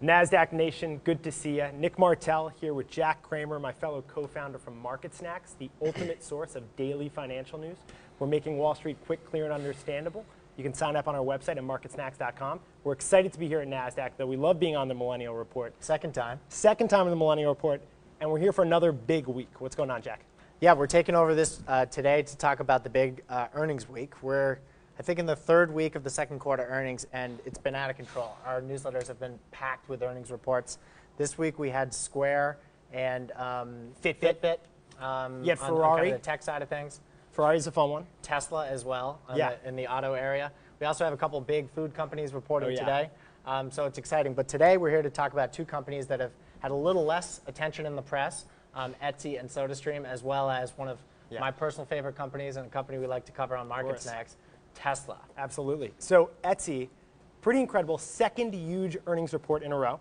Nasdaq Nation, good to see you. Nick Martell here with Jack Kramer, my fellow co-founder from MarketSnacks, the ultimate source of daily financial news. We're making Wall Street quick, clear, and understandable. You can sign up on our website at MarketSnacks.com. We're excited to be here at Nasdaq, though. We love being on the Millennial Report. Second time in the Millennial Report, and we're here for another big week. What's going on, Jack? Yeah, we're taking over this today to talk about the big earnings week. We're, I think, in the third week of the second quarter earnings, and it's been out of control. Our newsletters have been packed with earnings reports. This week we had Square and Fitbit. You had Ferrari. On the tech side of things. Ferrari's a fun one. Tesla as well in the auto area. We also have a couple big food companies reporting today. So it's exciting. But today we're here to talk about two companies that have had a little less attention in the press, Etsy and SodaStream, as well as one of my personal favorite companies and a company we like to cover on MarketSnacks, Tesla. Absolutely. So Etsy, pretty incredible, second huge earnings report in a row.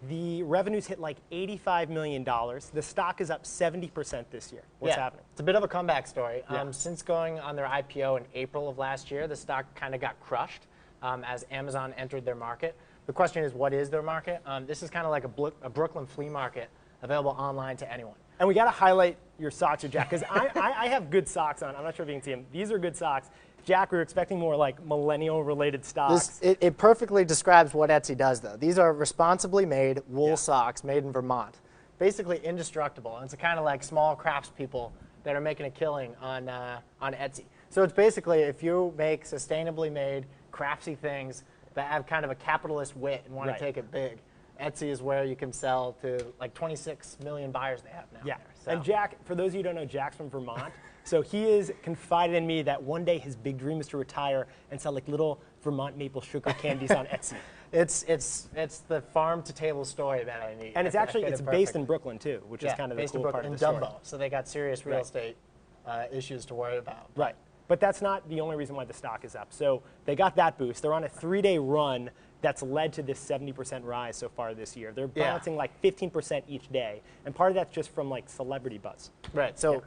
The revenues hit like $85 million. The stock is up 70% this year. What's happening? It's a bit of a comeback story. Since going on their IPO in April of last year, the stock kind of got crushed as Amazon entered their market. The question is, what is their market? This is kind of like a Brooklyn flea market available online to anyone. And we got to highlight your socks, Jack, because I have good socks on. I'm not sure if you can see them. These are good socks. Jack, we were expecting more like millennial-related stocks. It perfectly describes what Etsy does, though. These are responsibly made wool socks made in Vermont, basically indestructible. And it's kind of like small craftspeople that are making a killing on Etsy. So it's basically if you make sustainably made, craftsy things that have kind of a capitalist wit and want to take it big, Etsy is where you can sell to like 26 million buyers they have now. Yeah, So. And Jack, for those of you who don't know, Jack's from Vermont. So he has confided in me that one day his big dream is to retire and sell like little Vermont maple sugar candies on Etsy. It's the farm to table story that I need. And it's actually based in Brooklyn too, which is kind of the cool part of the story. Dumbo, so they got serious real estate issues to worry about. Right, but that's not the only reason why the stock is up. So they got that boost. They're on a 3-day run that's led to this 70% rise so far this year. They're bouncing like 15% each day, and part of that's just from like celebrity buzz. Right. So.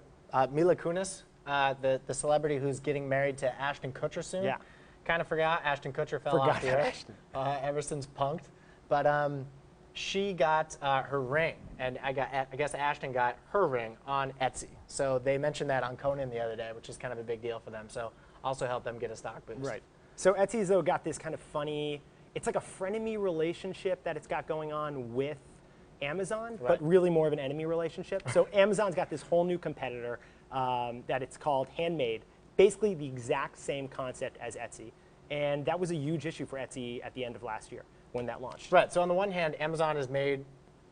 Mila Kunis, the celebrity who's getting married to Ashton Kutcher soon. Yeah. Kind of forgot Ashton Kutcher fell off the earth ever since Punked. But she got her ring, and I guess Ashton got her ring on Etsy. So they mentioned that on Conan the other day, which is kind of a big deal for them. So also helped them get a stock boost. Right. So Etsy's, though, got this kind of funny, it's like a frenemy relationship that it's got going on with Amazon, but really more of an enemy relationship. So Amazon's got this whole new competitor that it's called Handmade, basically the exact same concept as Etsy. And that was a huge issue for Etsy at the end of last year when that launched. Right, so on the one hand, Amazon has made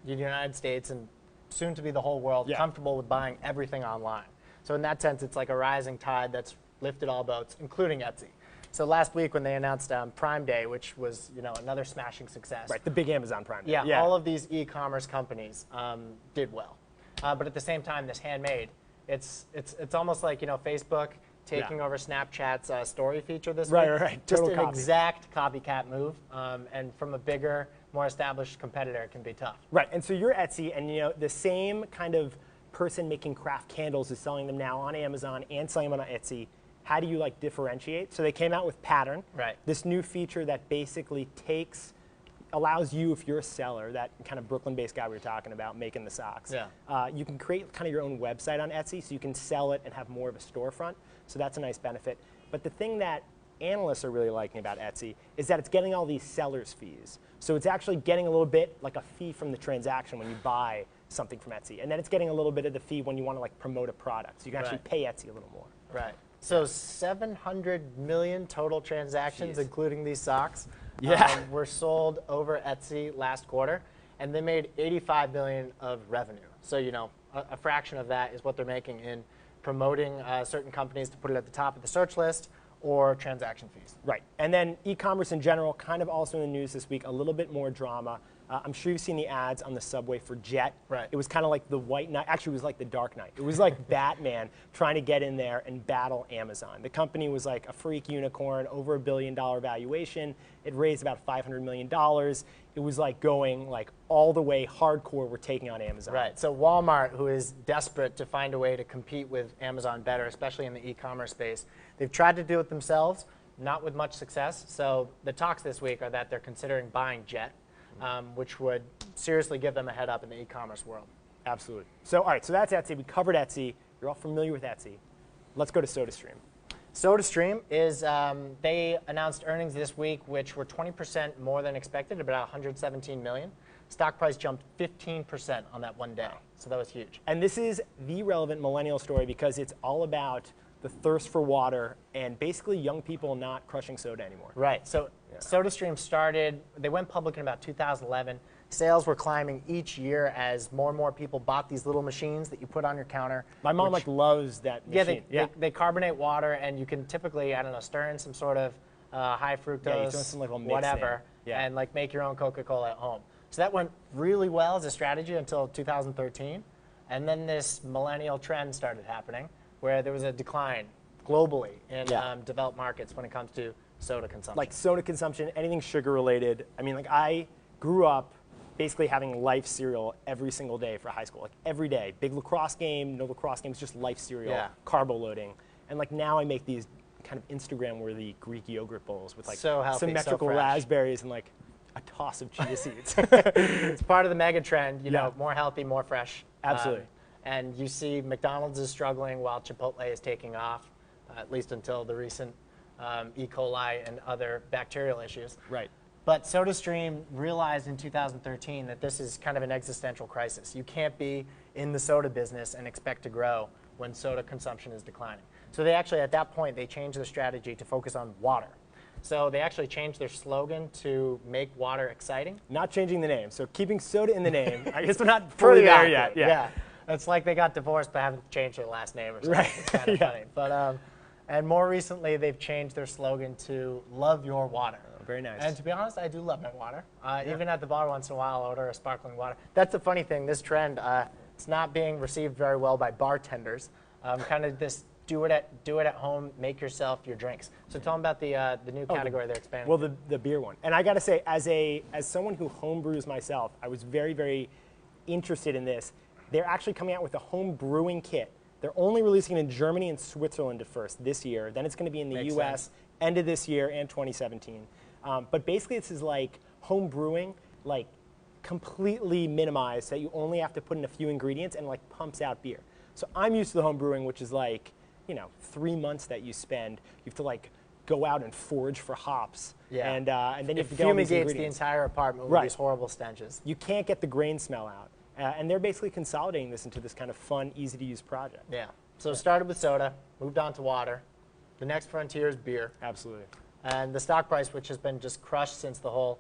the United States and soon to be the whole world comfortable with buying everything online. So in that sense, it's like a rising tide that's lifted all boats, including Etsy. So last week when they announced Prime Day, which was another smashing success. Right, the big Amazon Prime Day. Yeah, all of these e-commerce companies did well. But at the same time, this Handmade, it's almost like Facebook taking over Snapchat's story feature this week. Right. Just an exact copycat move. And from a bigger, more established competitor, it can be tough. Right, and so you're Etsy, and the same kind of person making craft candles is selling them now on Amazon and selling them on Etsy. How do you differentiate? So they came out with Pattern, this new feature that basically allows you, if you're a seller, that kind of Brooklyn-based guy we were talking about making the socks, you can create kind of your own website on Etsy, so you can sell it and have more of a storefront. So that's a nice benefit. But the thing that analysts are really liking about Etsy is that it's getting all these sellers' fees. So it's actually getting a little bit like a fee from the transaction when you buy something from Etsy, and then it's getting a little bit of the fee when you want to promote a product. So you can actually pay Etsy a little more. Right. So 700 million total transactions, including these socks, were sold over Etsy last quarter, and they made 85 million of revenue. So a fraction of that is what they're making in promoting certain companies to put it at the top of the search list or transaction fees. Right. And then e-commerce in general, kind of also in the news this week, a little bit more drama. I'm sure you've seen the ads on the subway for Jet. Right. It was kind of like the White Knight. Actually, it was like the Dark Knight. It was like Batman trying to get in there and battle Amazon. The company was like a freak unicorn, over $1 billion valuation. It raised about $500 million. It was like going all the way hardcore. We're taking on Amazon. Right. So Walmart, who is desperate to find a way to compete with Amazon better, especially in the e-commerce space, they've tried to do it themselves, not with much success. So the talks this week are that they're considering buying Jet. which would seriously give them a head up in the e-commerce world. Absolutely. So, all right, so that's Etsy. We covered Etsy. You're all familiar with Etsy. Let's go to SodaStream. SodaStream is, they announced earnings this week, which were 20% more than expected, about 117 million. Stock price jumped 15% on that one day, so that was huge. And this is the relevant millennial story because it's all about the thirst for water and basically young people not crushing soda anymore. Right. So SodaStream started, they went public in about 2011. Sales were climbing each year as more and more people bought these little machines that you put on your counter. My mom loves that machine. They carbonate water, and you can typically, I don't know, stir in some sort of high fructose, some little mix whatever, and like make your own Coca-Cola at home. So that went really well as a strategy until 2013. And then this millennial trend started happening where there was a decline globally in developed markets when it comes to soda consumption. Like soda consumption, anything sugar related. I mean, like I grew up basically having Life cereal every single day for high school, like every day. Big lacrosse game, no lacrosse games, just Life cereal, carbo loading. And like now I make these kind of Instagram-worthy Greek yogurt bowls with like symmetrical raspberries and like a toss of chia seeds. It's part of the mega trend, you know, more healthy, more fresh. Absolutely. And you see McDonald's is struggling while Chipotle is taking off, at least until the recent E. coli and other bacterial issues. Right. But SodaStream realized in 2013 that this is kind of an existential crisis. You can't be in the soda business and expect to grow when soda consumption is declining. So they actually, at that point, they changed their strategy to focus on water. So they actually changed their slogan to make water exciting. Not changing the name. So keeping soda in the name. I guess we're not fully there yet. Yeah. It's like they got divorced but haven't changed their last name or something. Right. It's kind of funny. But, and more recently, they've changed their slogan to Love Your Water. Very nice. And to be honest, I do love my water. Even at the bar once in a while, I'll order a sparkling water. That's the funny thing. This trend, it's not being received very well by bartenders. Kind of this do it at home, make yourself your drinks. So tell them about the new category they're expanding. Well, the beer one. And I got to say, as someone who home brews myself, I was very, very interested in this. They're actually coming out with a home brewing kit. They're only releasing it in Germany and Switzerland at first this year. Then it's going to be in the US end of this year and 2017. But basically, this is like home brewing, like completely minimized, so that you only have to put in a few ingredients and like pumps out beer. So I'm used to the home brewing, which is like, 3 months that you spend. You have to like go out and forage for hops. Yeah. And then you have to get get all these fumigates ingredients. the entire apartment with these horrible stenches. You can't get the grain smell out. And they're basically consolidating this into this kind of fun, easy-to-use project. Yeah. So it started with soda, moved on to water. The next frontier is beer. Absolutely. And the stock price, which has been just crushed since the whole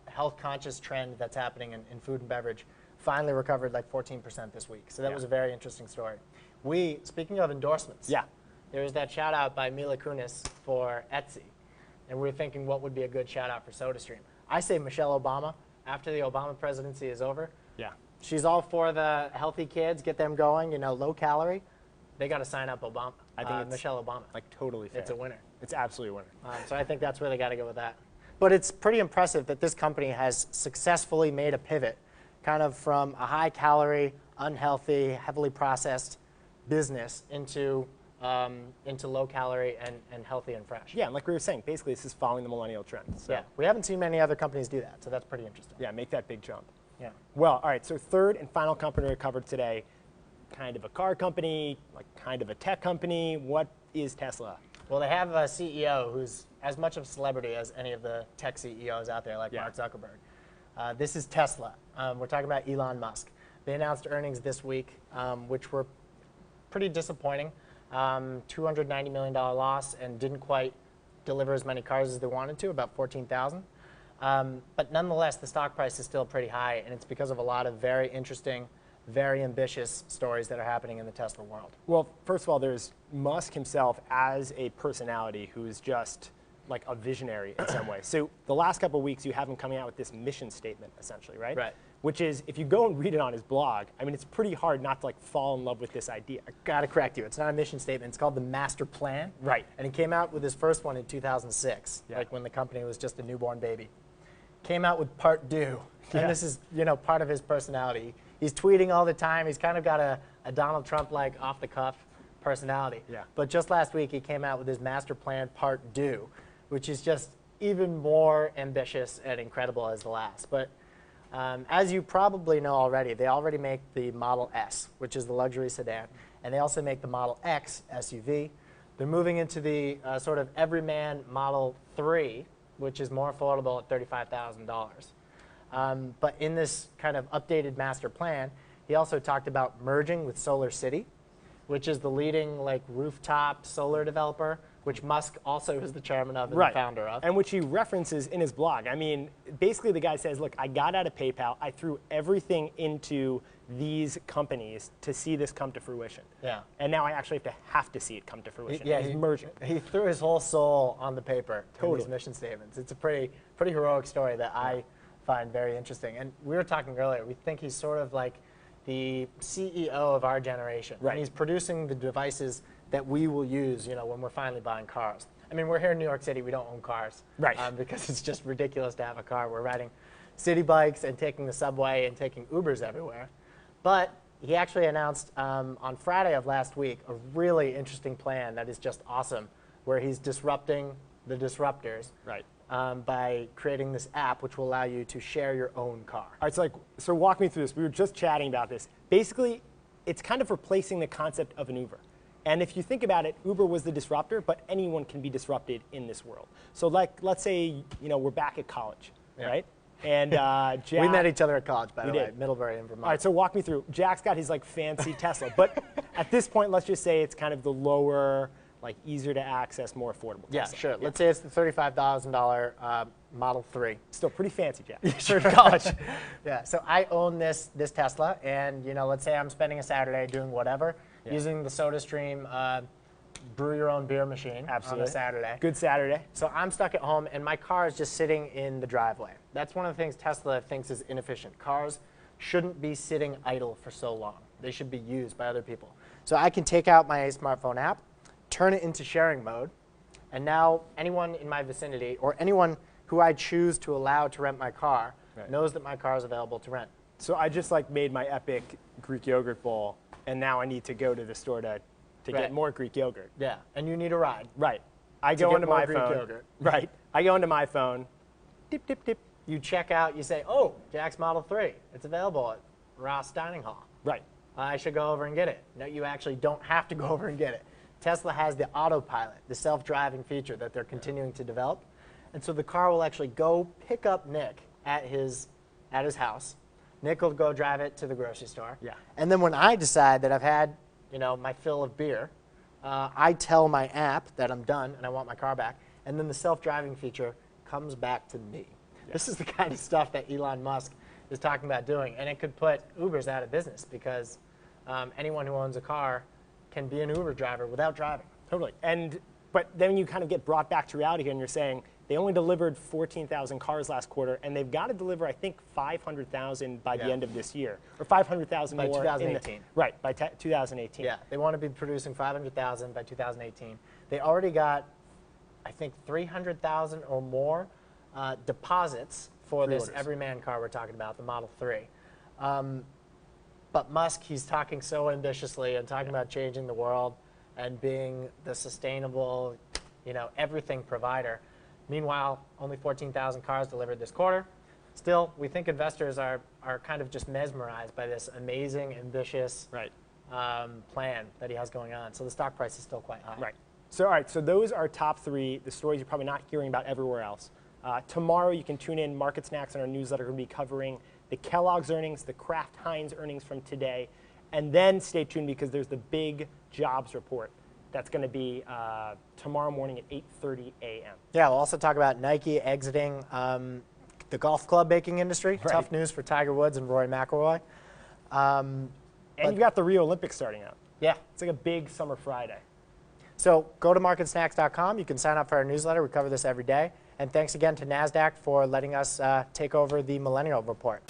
health-conscious trend that's happening in food and beverage, finally recovered like 14% this week. So that was a very interesting story. Speaking of endorsements, there was that shout out by Mila Kunis for Etsy. And we were thinking what would be a good shout out for SodaStream. I say Michelle Obama. After the Obama presidency is over, she's all for the healthy kids, get them going, low calorie. They got to sign up Obama. I think it's Michelle Obama. Like totally fair. It's a winner. It's absolutely a winner. So I think that's where they got to go with that. But it's pretty impressive that this company has successfully made a pivot kind of from a high-calorie, unhealthy, heavily processed business into low-calorie and healthy and fresh. Yeah, and like we were saying, basically this is following the millennial trend. So. Yeah, we haven't seen many other companies do that, so that's pretty interesting. Yeah, make that big jump. Yeah. Well, all right, so third and final company we covered today, kind of a car company, like kind of a tech company. What is Tesla? Well, they have a CEO who's as much of a celebrity as any of the tech CEOs out there, like Mark Zuckerberg. This is Tesla. We're talking about Elon Musk. They announced earnings this week, which were pretty disappointing. $290 million loss and didn't quite deliver as many cars as they wanted to, about 14,000. But nonetheless, the stock price is still pretty high, and it's because of a lot of very interesting, very ambitious stories that are happening in the Tesla world. Well, first of all, there's Musk himself as a personality who is just like a visionary in some way. So the last couple of weeks, you have him coming out with this mission statement, essentially, right? Right. Which is, if you go and read it on his blog, I mean, it's pretty hard not to like fall in love with this idea. I gotta correct you. It's not a mission statement. It's called the Master Plan. Right. And he came out with his first one in 2006, like when the company was just a newborn baby. Came out with Part Deux. And this is, part of his personality. He's tweeting all the time. He's kind of got a Donald Trump-like off-the-cuff personality. Yeah. But just last week, he came out with his Master Plan Part Deux, which is just even more ambitious and incredible as the last. But as you probably know already, they already make the Model S, which is the luxury sedan, and they also make the Model X SUV. They're moving into the sort of everyman Model 3, which is more affordable at $35,000. But in this kind of updated master plan, he also talked about merging with Solar City, which is the leading like rooftop solar developer, which Musk also is the chairman of and the founder of. And which he references in his blog. I mean, basically the guy says, look, I got out of PayPal. I threw everything into these companies to see this come to fruition. Yeah. And now I actually have to see it come to fruition. He's merging. He threw his whole soul on the paper in these mission statements. It's a pretty heroic story that I find very interesting. And we were talking earlier, we think he's sort of like the CEO of our generation. Right. And he's producing the devices that we will use, when we're finally buying cars. I mean, we're here in New York City. We don't own cars, right? Because it's just ridiculous to have a car. We're riding city bikes and taking the subway and taking Ubers everywhere. But he actually announced on Friday of last week a really interesting plan that is just awesome, where he's disrupting the disruptors. Right. By creating this app which will allow you to share your own car. All right, so walk me through this. We were just chatting about this. Basically, it's kind of replacing the concept of an Uber. And if you think about it, Uber was the disruptor, but anyone can be disrupted in this world. So let's say, we're back at college, right? And Jack, we met each other at college, by the way, did. Middlebury in Vermont. All right, so walk me through. Jack's got his fancy Tesla, but at this point, let's just say it's kind of the lower, easier to access, more affordable Tesla. Yeah, sure. Let's say it's the $35,000 Model 3. Still pretty fancy, Jack. Sure, college. Yeah. So I own this Tesla, and let's say I'm spending a Saturday doing whatever, using the SodaStream brew your own beer machine on a Saturday. Good Saturday. So I'm stuck at home, and my car is just sitting in the driveway. That's one of the things Tesla thinks is inefficient. Cars shouldn't be sitting idle for so long. They should be used by other people. So I can take out my smartphone app, turn it into sharing mode, and now anyone in my vicinity or anyone who I choose to allow to rent my car knows that my car is available to rent. So I just made my epic Greek yogurt bowl, and now I need to go to the store to get more Greek yogurt. Yeah, and you need a ride. Right. I go into my Greek phone. Yogurt. Right. I go into my phone. Dip, dip, dip. You check out. You say, "Oh, Jack's Model 3. It's available at Ross Dining Hall. Right. I should go over and get it." No, you actually don't have to go over and get it. Tesla has the autopilot, the self-driving feature that they're continuing to develop. And so the car will actually go pick up Nick at his house. Nick will go drive it to the grocery store. Yeah. And then when I decide that I've had, my fill of beer, I tell my app that I'm done and I want my car back. And then the self-driving feature comes back to me. Yeah. This is the kind of stuff that Elon Musk is talking about doing. And it could put Ubers out of business because anyone who owns a car can be an Uber driver without driving. Totally. But then you kind of get brought back to reality here, and you're saying they only delivered 14,000 cars last quarter, and they've got to deliver, I think, 500,000 by the end of this year, or 500,000 by more 2018. Right, by 2018. Yeah, they want to be producing 500,000 by 2018. They already got, I think, 300,000 or more deposits for this everyman car we're talking about, the Model 3. But Musk, he's talking so ambitiously and talking about changing the world and being the sustainable, everything provider. Meanwhile, only 14,000 cars delivered this quarter. Still, we think investors are kind of just mesmerized by this amazing, ambitious plan that he has going on. So the stock price is still quite high. Right. So all right, so those are top three, the stories you're probably not hearing about everywhere else. Tomorrow you can tune in. MarketSnacks on our newsletter are going to be covering the Kellogg's earnings, the Kraft Heinz earnings from today, and then stay tuned because there's the big jobs report that's going to be tomorrow morning at 8:30 a.m. Yeah, we'll also talk about Nike exiting the golf club making industry. Right. Tough news for Tiger Woods and Rory McIlroy. And you've got the Rio Olympics starting up. Yeah. It's like a big summer Friday. So go to marketsnacks.com. You can sign up for our newsletter. We cover this every day. And thanks again to Nasdaq for letting us take over the Millennial Report.